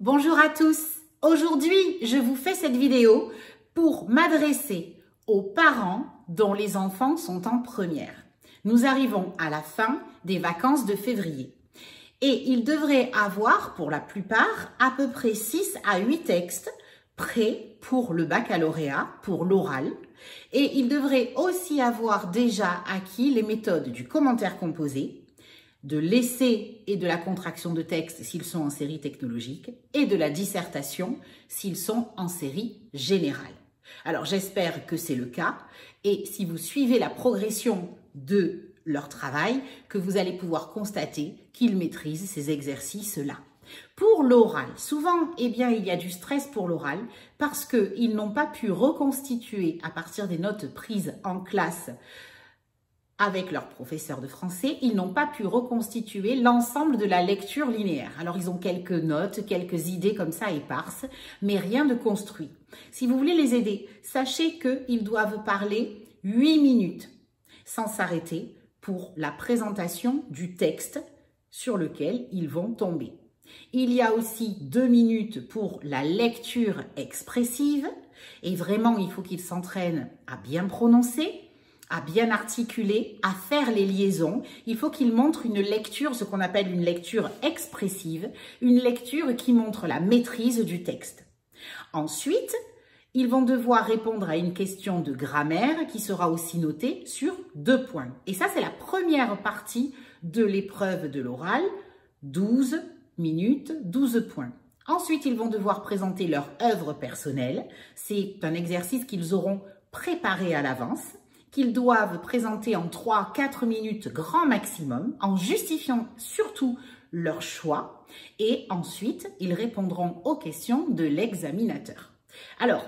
Bonjour à tous. Aujourd'hui, je vous fais cette vidéo pour m'adresser aux parents dont les enfants sont en première. Nous arrivons à la fin des vacances de février et ils devraient avoir, pour la plupart, à peu près 6 à 8 textes prêts pour le baccalauréat, pour l'oral. Et ils devraient aussi avoir déjà acquis les méthodes du commentaire composé, de l'essai et de la contraction de texte s'ils sont en série technologique et de la dissertation s'ils sont en série générale. Alors j'espère que c'est le cas et si vous suivez la progression de leur travail, que vous allez pouvoir constater qu'ils maîtrisent ces exercices-là. Pour l'oral, souvent, il y a du stress pour l'oral parce qu'ils n'ont pas pu reconstituer à partir des notes prises en classe avec leur professeur de français, ils n'ont pas pu reconstituer l'ensemble de la lecture linéaire. Alors, ils ont quelques notes, quelques idées comme ça éparses, mais rien de construit. Si vous voulez les aider, sachez qu'ils doivent parler 8 minutes sans s'arrêter pour la présentation du texte sur lequel ils vont tomber. Il y a aussi 2 minutes pour la lecture expressive et vraiment, il faut qu'ils s'entraînent à bien prononcer, à bien articuler, à faire les liaisons. Il faut qu'ils montrent une lecture, ce qu'on appelle une lecture expressive, une lecture qui montre la maîtrise du texte. Ensuite, ils vont devoir répondre à une question de grammaire qui sera aussi notée sur 2 points. Et ça, c'est la première partie de l'épreuve de l'oral, 12 minutes, 12 points. Ensuite, ils vont devoir présenter leur œuvre personnelle. C'est un exercice qu'ils auront préparé à l'avance, qu'ils doivent présenter en 3-4 minutes grand maximum, en justifiant surtout leur choix. Et ensuite, ils répondront aux questions de l'examinateur. Alors,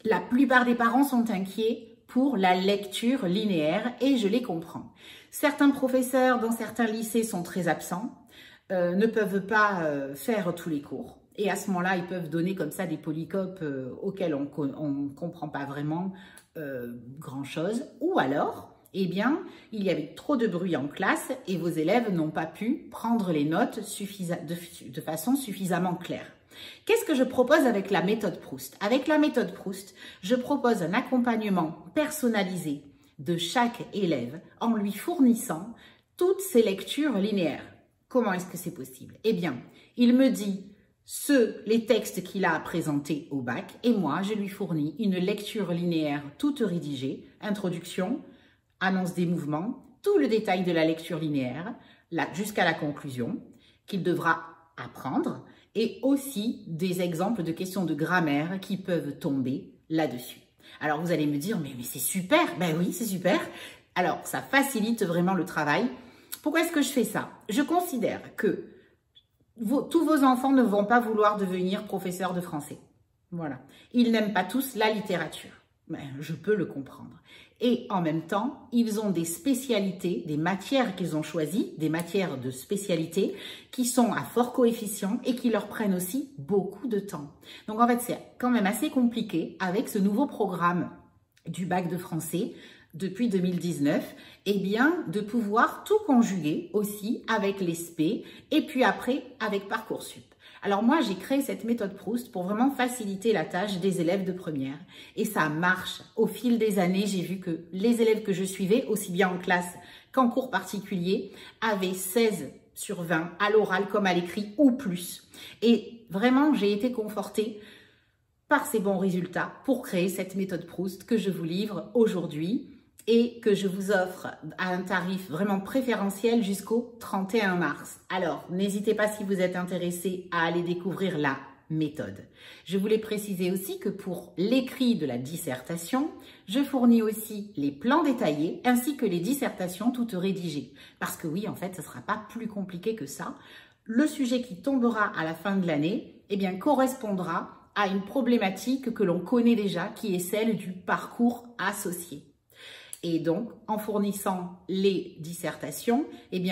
la plupart des parents sont inquiets pour la lecture linéaire et je les comprends. Certains professeurs dans certains lycées sont très absents, ne peuvent pas faire tous les cours. Et à ce moment-là, ils peuvent donner comme ça des polycopes auxquels on ne comprend pas vraiment grand-chose. Ou alors, il y avait trop de bruit en classe et vos élèves n'ont pas pu prendre les notes de façon suffisamment claire. Qu'est-ce que je propose avec la méthode Proust? Avec la méthode Proust, je propose un accompagnement personnalisé de chaque élève en lui fournissant toutes ses lectures linéaires. Comment est-ce que c'est possible? Eh bien, il me dit les textes qu'il a à présenter au bac et moi, je lui fournis une lecture linéaire toute rédigée, introduction, annonce des mouvements, tout le détail de la lecture linéaire jusqu'à la conclusion qu'il devra apprendre et aussi des exemples de questions de grammaire qui peuvent tomber là-dessus. Alors, vous allez me dire, mais c'est super. Ben oui, c'est super. Alors, ça facilite vraiment le travail. Pourquoi est-ce que je fais ça? Je considère que tous vos enfants ne vont pas vouloir devenir professeurs de français. Voilà. Ils n'aiment pas tous la littérature. Ben, je peux le comprendre. Et en même temps, ils ont des spécialités, des matières qu'ils ont choisies, des matières de spécialité qui sont à fort coefficient et qui leur prennent aussi beaucoup de temps. Donc en fait, c'est quand même assez compliqué avec ce nouveau programme du bac de français depuis 2019, de pouvoir tout conjuguer aussi avec les SP et puis après avec Parcoursup. Alors moi, j'ai créé cette méthode Proust pour vraiment faciliter la tâche des élèves de première. Et ça marche. Au fil des années, j'ai vu que les élèves que je suivais, aussi bien en classe qu'en cours particulier, avaient 16 sur 20 à l'oral comme à l'écrit ou plus. Et vraiment, j'ai été confortée par ces bons résultats pour créer cette méthode Proust que je vous livre aujourd'hui et que je vous offre à un tarif vraiment préférentiel jusqu'au 31 mars. Alors, n'hésitez pas si vous êtes intéressé à aller découvrir la méthode. Je voulais préciser aussi que pour l'écrit de la dissertation, je fournis aussi les plans détaillés ainsi que les dissertations toutes rédigées. Parce que oui, en fait, ce ne sera pas plus compliqué que ça. Le sujet qui tombera à la fin de l'année, correspondra à une problématique que l'on connaît déjà, qui est celle du parcours associé. Et donc, en fournissant les dissertations,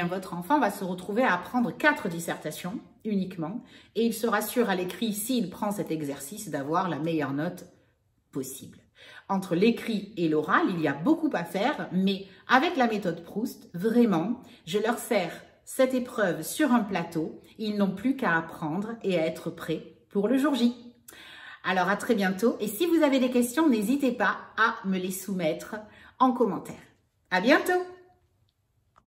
votre enfant va se retrouver à apprendre 4 dissertations uniquement. Et il sera sûr à l'écrit, s'il prend cet exercice, d'avoir la meilleure note possible. Entre l'écrit et l'oral, il y a beaucoup à faire, mais avec la méthode Proust, vraiment, je leur sers cette épreuve sur un plateau. Ils n'ont plus qu'à apprendre et à être prêts pour le jour J. Alors à très bientôt et si vous avez des questions, n'hésitez pas à me les soumettre en commentaire. À bientôt!